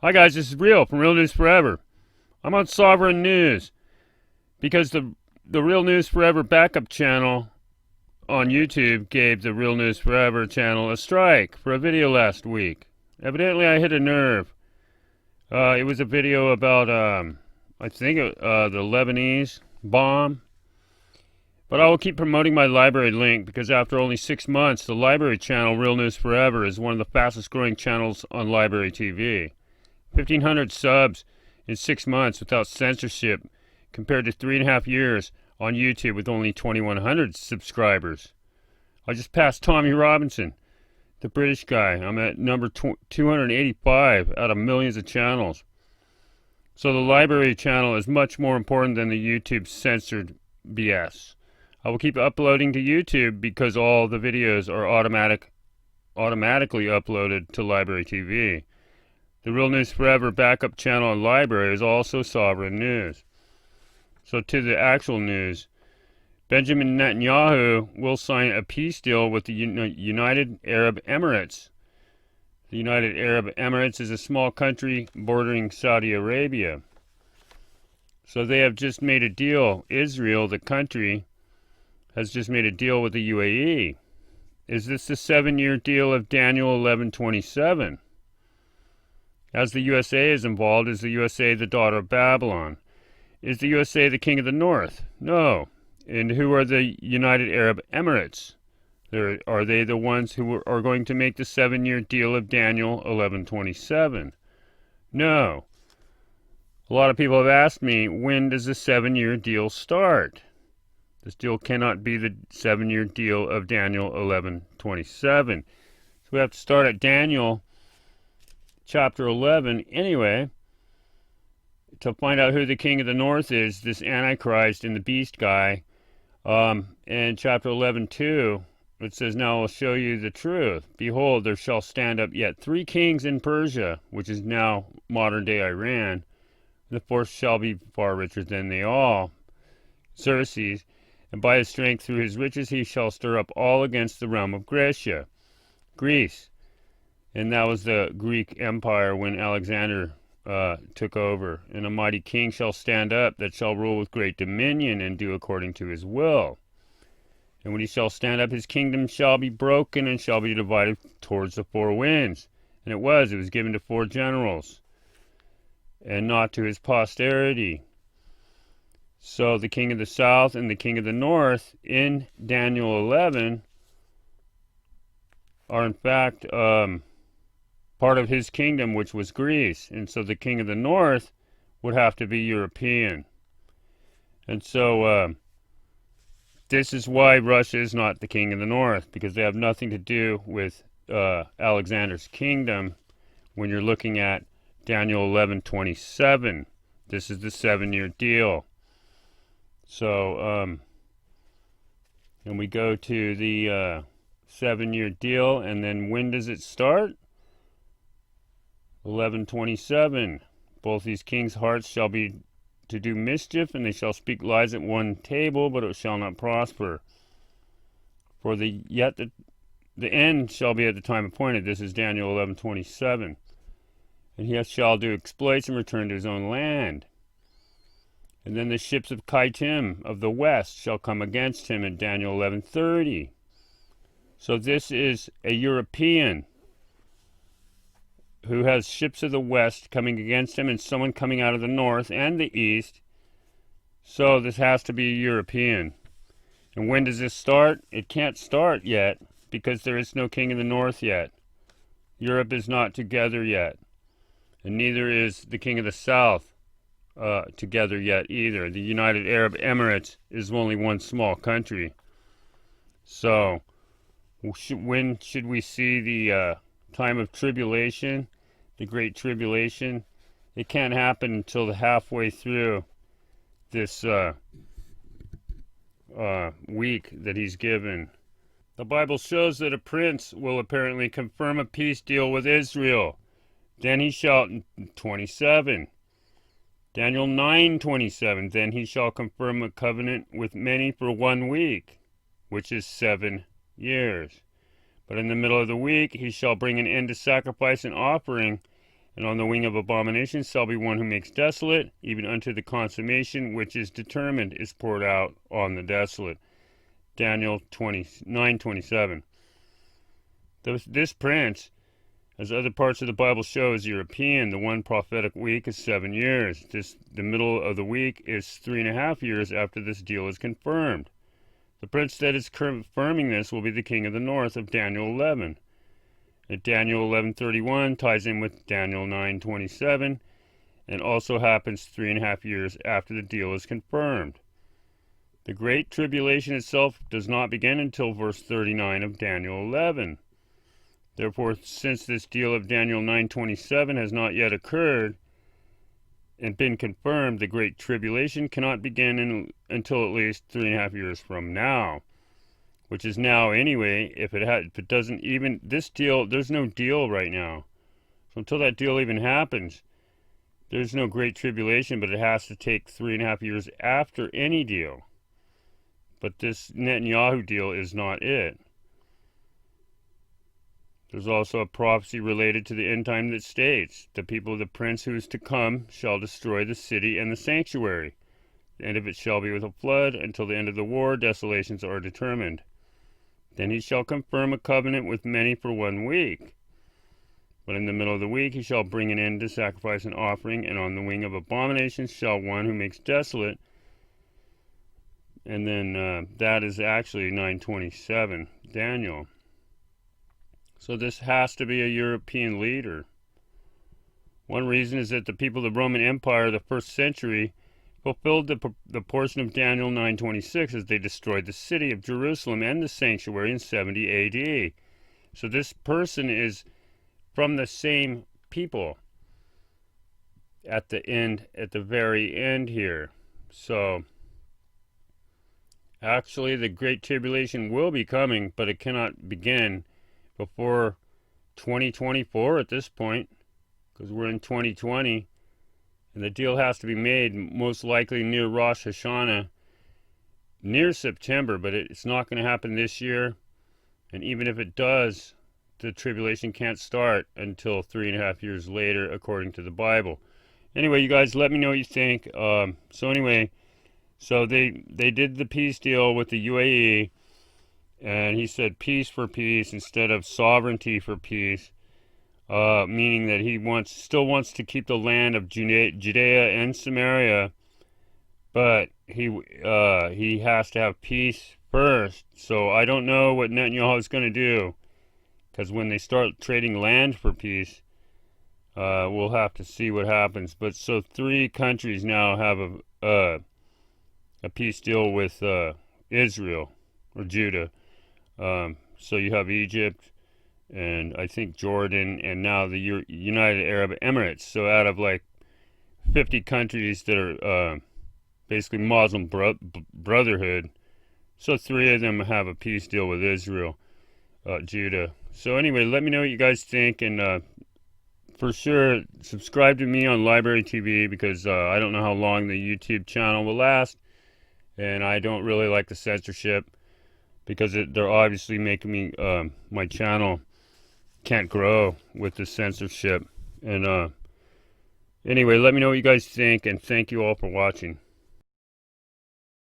Hi guys, this is Real from Real News Forever. I'm on Sovereign News because the Real News Forever backup channel on YouTube gave the Real News Forever channel a strike for a video last week. Evidently I hit a nerve. It was a video about, I think, the Lebanese bomb. But I will keep promoting my LBRY link because after only 6 months, the LBRY channel, Real News Forever, is one of the fastest growing channels on LBRY TV. 1,500 subs in 6 months without censorship compared to 3.5 years on YouTube with only 2,100 subscribers. I just passed Tommy Robinson, the British guy. I'm at number 285 out of millions of channels. So the LBRY channel is much more important than the YouTube censored BS. I will keep uploading to YouTube because all the videos are automatically uploaded to LBRY TV. The Real News Forever backup channel on LBRY is also Sovereign News. So to the actual news, Benjamin Netanyahu will sign a peace deal with the United Arab Emirates. The United Arab Emirates is a small country bordering Saudi Arabia. So they have just made a deal. Israel, the country, has just made a deal with the UAE. Is this the 7-year deal of Daniel 11:27? As the USA is involved, is the USA the daughter of Babylon? Is the USA the king of the north? No. And who are the United Arab Emirates? Are they the ones who are going to make the 7-year deal of Daniel 11:27? No. A lot of people have asked me, when does the 7-year deal start? This deal cannot be the 7-year deal of Daniel 11:27. So we have to start at Daniel chapter 11 anyway to find out who the king of the north is, this Antichrist and the beast guy. And chapter 11:2, it says, "Now I will show you the truth. Behold, there shall stand up yet 3 kings in Persia," which is now modern day Iran. "The fourth shall be far richer than they all, Xerxes, and by his strength through his riches he shall stir up all against the realm of Greece." And that was the Greek Empire when Alexander took over. "And a mighty king shall stand up that shall rule with great dominion and do according to his will. And when he shall stand up, his kingdom shall be broken and shall be divided towards the 4 winds. And it was given to 4 generals and not to his posterity." So the king of the south and the king of the north in Daniel 11 are in fact part of his kingdom, which was Greece. And so the king of the north would have to be European. And so this is why Russia is not the king of the north, because they have nothing to do with Alexander's kingdom when you're looking at Daniel 11:27. This is the 7-year deal. So, and we go to the 7-year deal, and then when does it start? 11:27. "Both these kings' hearts shall be to do mischief, and they shall speak lies at one table, but it shall not prosper. For the end shall be at the time appointed." This is Daniel 11:27. "And he shall do exploits and return to his own land. And then the ships of Kittim of the west shall come against him," in Daniel 11:30. So this is a European who has ships of the west coming against him and someone coming out of the north and the east. So this has to be a European. And when does this start? It can't start yet because there is no king in the north yet. Europe is not together yet. And neither is the king of the south together yet either. The United Arab Emirates is only one small country. So when should we see the time of tribulation, the great tribulation? It can't happen until halfway through this week that he's given. The Bible shows that a prince will apparently confirm a peace deal with Israel. Then he shall, 27, Daniel 9:27, "Then he shall confirm a covenant with many for 1 week, which is 7 years. But in the middle of the week he shall bring an end to sacrifice and offering, And on the wing of abomination shall be one who makes desolate, even unto the consummation which is determined is poured out on the desolate. Daniel 9:27. This prince, as other parts of the Bible show, is European. The one prophetic week is 7 years. The middle of the week is 3.5 years after this deal is confirmed. The prince that is confirming this will be the king of the north of Daniel 11. And Daniel 11:31 ties in with Daniel 9:27 and also happens 3.5 years after the deal is confirmed. The Great Tribulation itself does not begin until verse 39 of Daniel 11. Therefore, since this deal of Daniel 9:27 has not yet occurred and been confirmed, the Great Tribulation cannot begin until at least 3.5 years from now, which is now anyway. If it doesn't even, this deal, there's no deal right now. So until that deal even happens, there's no Great Tribulation, but it has to take 3.5 years after any deal. But this Netanyahu deal is not it. There's also a prophecy related to the end time that states, the people of the prince who is to come shall destroy the city and the sanctuary. The end of it shall be with a flood. Until the end of the war, desolations are determined. Then he shall confirm a covenant with many for 1 week. But in the middle of the week he shall bring an end to sacrifice and offering, and on the wing of abominations shall one who makes desolate. And then that is actually 9:27, Daniel. So this has to be a European leader. One reason is that the people of the Roman Empire of the first century fulfilled the portion of Daniel 9:26 as they destroyed the city of Jerusalem and the sanctuary in 70 AD. So this person is from the same people at the very end here. So actually the Great Tribulation will be coming, but it cannot begin before 2024 at this point, because we're in 2020, and the deal has to be made most likely near Rosh Hashanah, near September, but it's not going to happen this year. And even if it does, the tribulation can't start until 3.5 years later, according to the Bible. Anyway, you guys, let me know what you think. So they did the peace deal with the UAE, and he said peace for peace instead of sovereignty for peace, meaning that he still wants to keep the land of Judea and Samaria, but he has to have peace first. So I don't know what Netanyahu is going to do, because when they start trading land for peace, we'll have to see what happens. But so 3 countries now have a peace deal with Israel or Judah. So you have Egypt, and I think Jordan, and now the United Arab Emirates. So out of like 50 countries that are basically Muslim Brotherhood, so 3 of them have a peace deal with Israel, Judah. So anyway, let me know what you guys think, and for sure subscribe to me on LBRY TV, because I don't know how long the YouTube channel will last, and I don't really like the censorship, because they're obviously making me my channel can't grow with the censorship. And anyway, let me know what you guys think, and thank you all for watching.